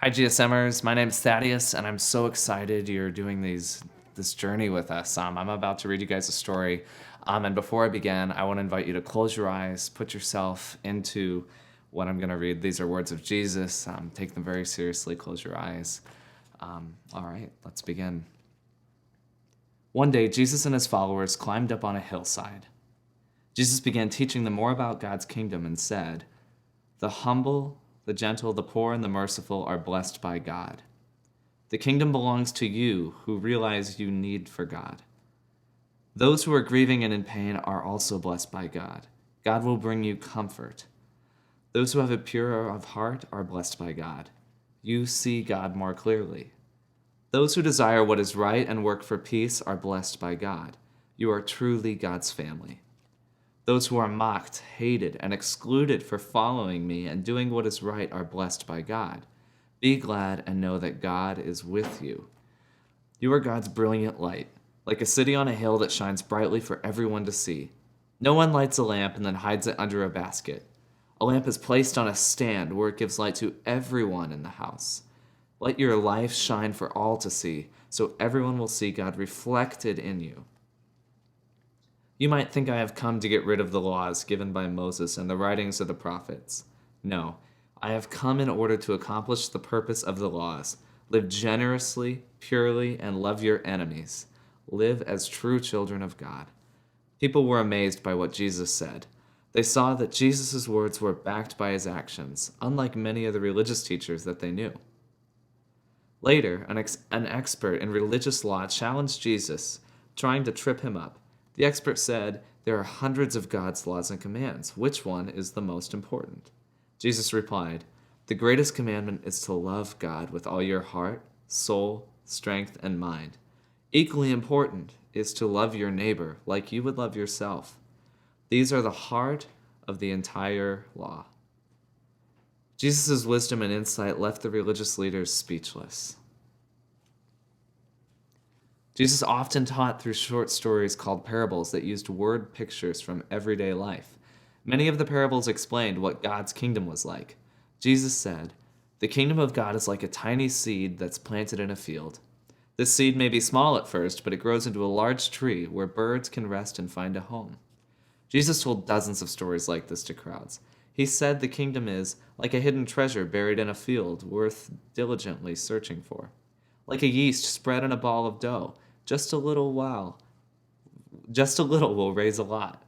Hi, GSMers. My name is Thaddeus, and I'm so excited you're doing this journey with us. I'm about to read you guys a story, and before I begin, I want to invite you to close your eyes, put yourself into what I'm going to read. These are words of Jesus. Take them very seriously. Close your eyes. All right, let's begin. One day, Jesus and his followers climbed up on a hillside. Jesus began teaching them more about God's kingdom and said, "The humble, the gentle, the poor, and the merciful are blessed by God. The kingdom belongs to you who realize you need for God. Those who are grieving and in pain are also blessed by God. God will bring you comfort. Those who have a pure of heart are blessed by God. You see God more clearly. Those who desire what is right and work for peace are blessed by God. You are truly God's family. Those who are mocked, hated, and excluded for following me and doing what is right are blessed by God. Be glad and know that God is with you. You are God's brilliant light, like a city on a hill that shines brightly for everyone to see. No one lights a lamp and then hides it under a basket. A lamp is placed on a stand where it gives light to everyone in the house. Let your life shine for all to see, so everyone will see God reflected in you. You might think I have come to get rid of the laws given by Moses and the writings of the prophets. No, I have come in order to accomplish the purpose of the laws. Live generously, purely, and love your enemies. Live as true children of God." People were amazed by what Jesus said. They saw that Jesus' words were backed by his actions, unlike many of the religious teachers that they knew. Later, an expert in religious law challenged Jesus, trying to trip him up. The expert said, "There are hundreds of God's laws and commands. Which one is the most important?" Jesus replied, "The greatest commandment is to love God with all your heart, soul, strength, and mind. Equally important is to love your neighbor like you would love yourself. These are the heart of the entire law." Jesus' wisdom and insight left the religious leaders speechless. Jesus often taught through short stories called parables that used word pictures from everyday life. Many of the parables explained what God's kingdom was like. Jesus said, "The kingdom of God is like a tiny seed that's planted in a field. This seed may be small at first, but it grows into a large tree where birds can rest and find a home." Jesus told dozens of stories like this to crowds. He said the kingdom is like a hidden treasure buried in a field worth diligently searching for. Like a yeast spread in a ball of dough, just a little will raise a lot.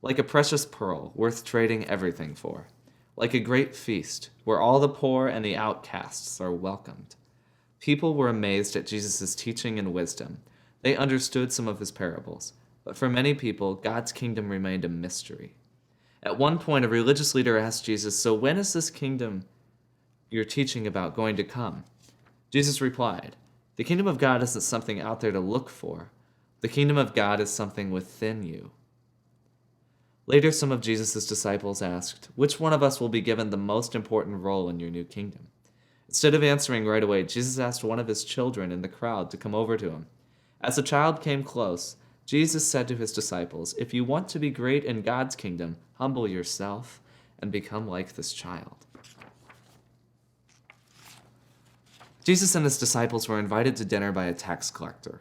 Like a precious pearl worth trading everything for. Like a great feast where all the poor and the outcasts are welcomed. People were amazed at Jesus' teaching and wisdom. They understood some of his parables, but for many people, God's kingdom remained a mystery. At one point, a religious leader asked Jesus, "So when is this kingdom you're teaching about going to come?" Jesus replied, "The kingdom of God isn't something out there to look for. The kingdom of God is something within you." Later, some of Jesus' disciples asked, "Which one of us will be given the most important role in your new kingdom?" Instead of answering right away, Jesus asked one of his children in the crowd to come over to him. As the child came close, Jesus said to his disciples, "If you want to be great in God's kingdom, humble yourself and become like this child." Jesus and his disciples were invited to dinner by a tax collector.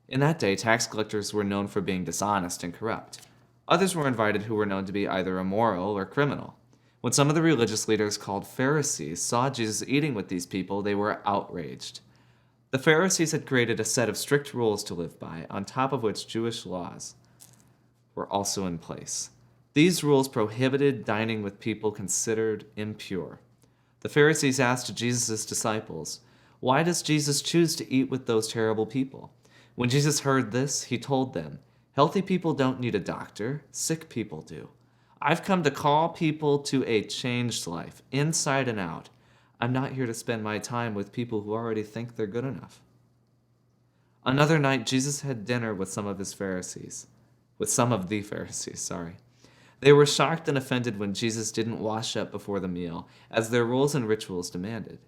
In that day, tax collectors were known for being dishonest and corrupt. Others were invited who were known to be either immoral or criminal. When some of the religious leaders called Pharisees saw Jesus eating with these people, they were outraged. The Pharisees had created a set of strict rules to live by, on top of which Jewish laws were also in place. These rules prohibited dining with people considered impure. The Pharisees asked Jesus' disciples, "Why does Jesus choose to eat with those terrible people?" When Jesus heard this, he told them, "Healthy people don't need a doctor, sick people do. I've come to call people to a changed life, inside and out. I'm not here to spend my time with people who already think they're good enough." Another night, Jesus had dinner with some of the Pharisees, sorry. They were shocked and offended when Jesus didn't wash up before the meal, as their rules and rituals demanded.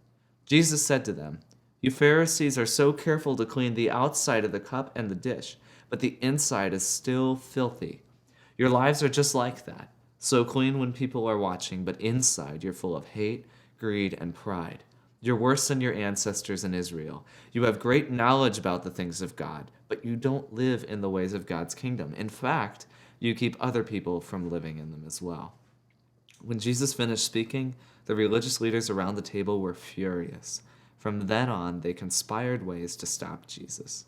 Jesus said to them, "You Pharisees are so careful to clean the outside of the cup and the dish, but the inside is still filthy. Your lives are just like that. So clean when people are watching, but inside you're full of hate, greed, and pride. You're worse than your ancestors in Israel. You have great knowledge about the things of God, but you don't live in the ways of God's kingdom. In fact, you keep other people from living in them as well." When Jesus finished speaking, the religious leaders around the table were furious. From then on, they conspired ways to stop Jesus.